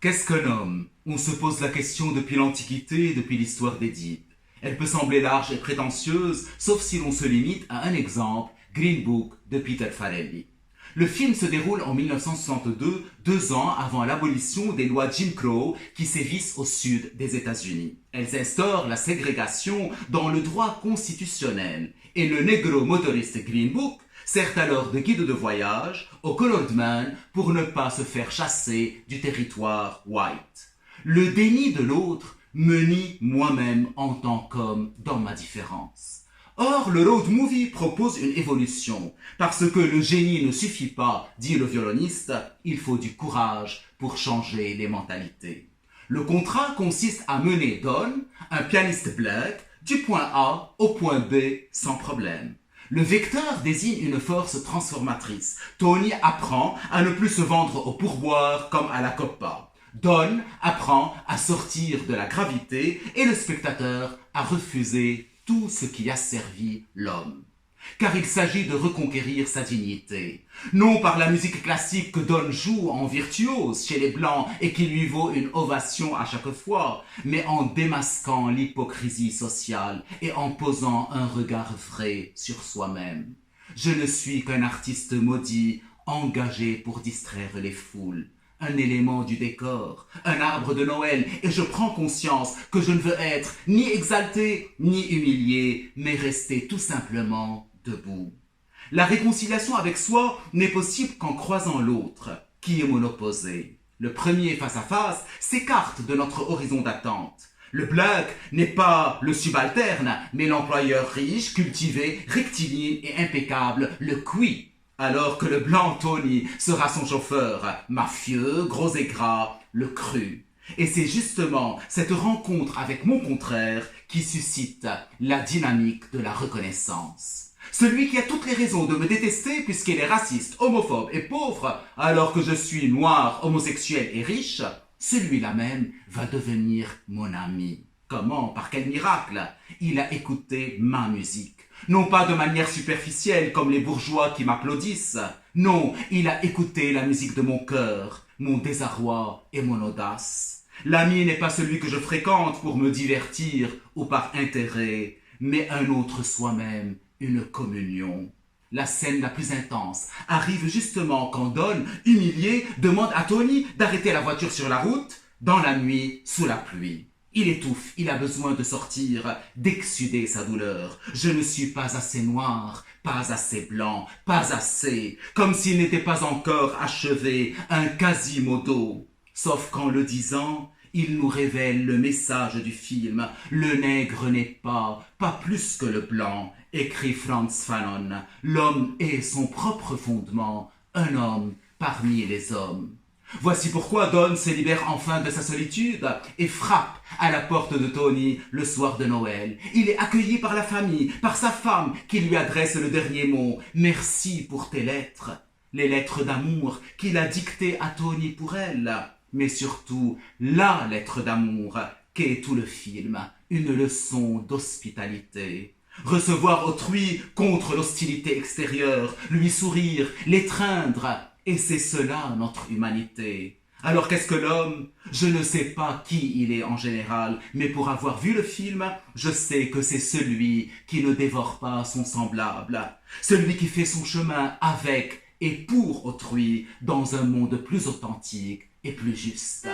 Qu'est-ce qu'un homme? On se pose la question depuis l'Antiquité et depuis l'histoire d'Édipe. Elle peut sembler large et prétentieuse, sauf si l'on se limite à un exemple, Green Book de Peter Farrelly. Le film se déroule en 1962, 2 ans avant l'abolition des lois Jim Crow qui sévissent au sud des États-Unis. Elles instaurent la ségrégation dans le droit constitutionnel et le négro motoriste Green Book sert alors de guide de voyage au colored man pour ne pas se faire chasser du territoire white. Le déni de l'autre me nie moi-même en tant qu'homme dans ma différence. Or, le road movie propose une évolution, parce que le génie ne suffit pas, dit le violoniste, il faut du courage pour changer les mentalités. Le contrat consiste à mener Don, un pianiste black, du point A au point B sans problème. Le vecteur désigne une force transformatrice. Tony apprend à ne plus se vendre au pourboire comme à la coppa. Don apprend à sortir de la gravité et le spectateur à refuser tout ce qui a servi l'homme. Car il s'agit de reconquérir sa dignité. Non par la musique classique que Don joue en virtuose chez les Blancs et qui lui vaut une ovation à chaque fois, mais en démasquant l'hypocrisie sociale et en posant un regard vrai sur soi-même. Je ne suis qu'un artiste maudit, engagé pour distraire les foules. Un élément du décor, un arbre de Noël, et je prends conscience que je ne veux être ni exalté, ni humilié, mais rester tout simplement debout. La réconciliation avec soi n'est possible qu'en croisant l'autre, qui est mon opposé. Le premier face à face s'écarte de notre horizon d'attente. Le black n'est pas le subalterne, mais l'employeur riche, cultivé, rectiligne et impeccable, le qui. Alors que le blanc Tony sera son chauffeur, mafieux, gros et gras, le cru. Et c'est justement cette rencontre avec mon contraire qui suscite la dynamique de la reconnaissance. Celui qui a toutes les raisons de me détester puisqu'il est raciste, homophobe et pauvre, alors que je suis noir, homosexuel et riche, celui-là même va devenir mon ami. Comment? Par quel miracle? Il a écouté ma musique. Non pas de manière superficielle comme les bourgeois qui m'applaudissent. Non, il a écouté la musique de mon cœur, mon désarroi et mon audace. L'ami n'est pas celui que je fréquente pour me divertir ou par intérêt, mais un autre soi-même, une communion. La scène la plus intense arrive justement quand Don, humilié, demande à Tony d'arrêter la voiture sur la route, dans la nuit, sous la pluie. Il étouffe, il a besoin de sortir, d'exsuder sa douleur. Je ne suis pas assez noir, pas assez blanc, pas assez, comme s'il n'était pas encore achevé, un quasimodo. Sauf qu'en le disant, il nous révèle le message du film. Le nègre n'est pas plus que le blanc, écrit Frantz Fanon. L'homme est son propre fondement, un homme parmi les hommes. Voici pourquoi Don se libère enfin de sa solitude et frappe à la porte de Tony le soir de Noël. Il est accueilli par la famille, par sa femme qui lui adresse le dernier mot. Merci pour tes lettres. Les lettres d'amour qu'il a dictées à Tony pour elle. Mais surtout, la lettre d'amour qu'est tout le film. Une leçon d'hospitalité. Recevoir autrui contre l'hostilité extérieure, lui sourire, l'étreindre. Et c'est cela notre humanité. Alors qu'est-ce que l'homme? Je ne sais pas qui il est en général, mais pour avoir vu le film, je sais que c'est celui qui ne dévore pas son semblable, celui qui fait son chemin avec et pour autrui dans un monde plus authentique et plus juste.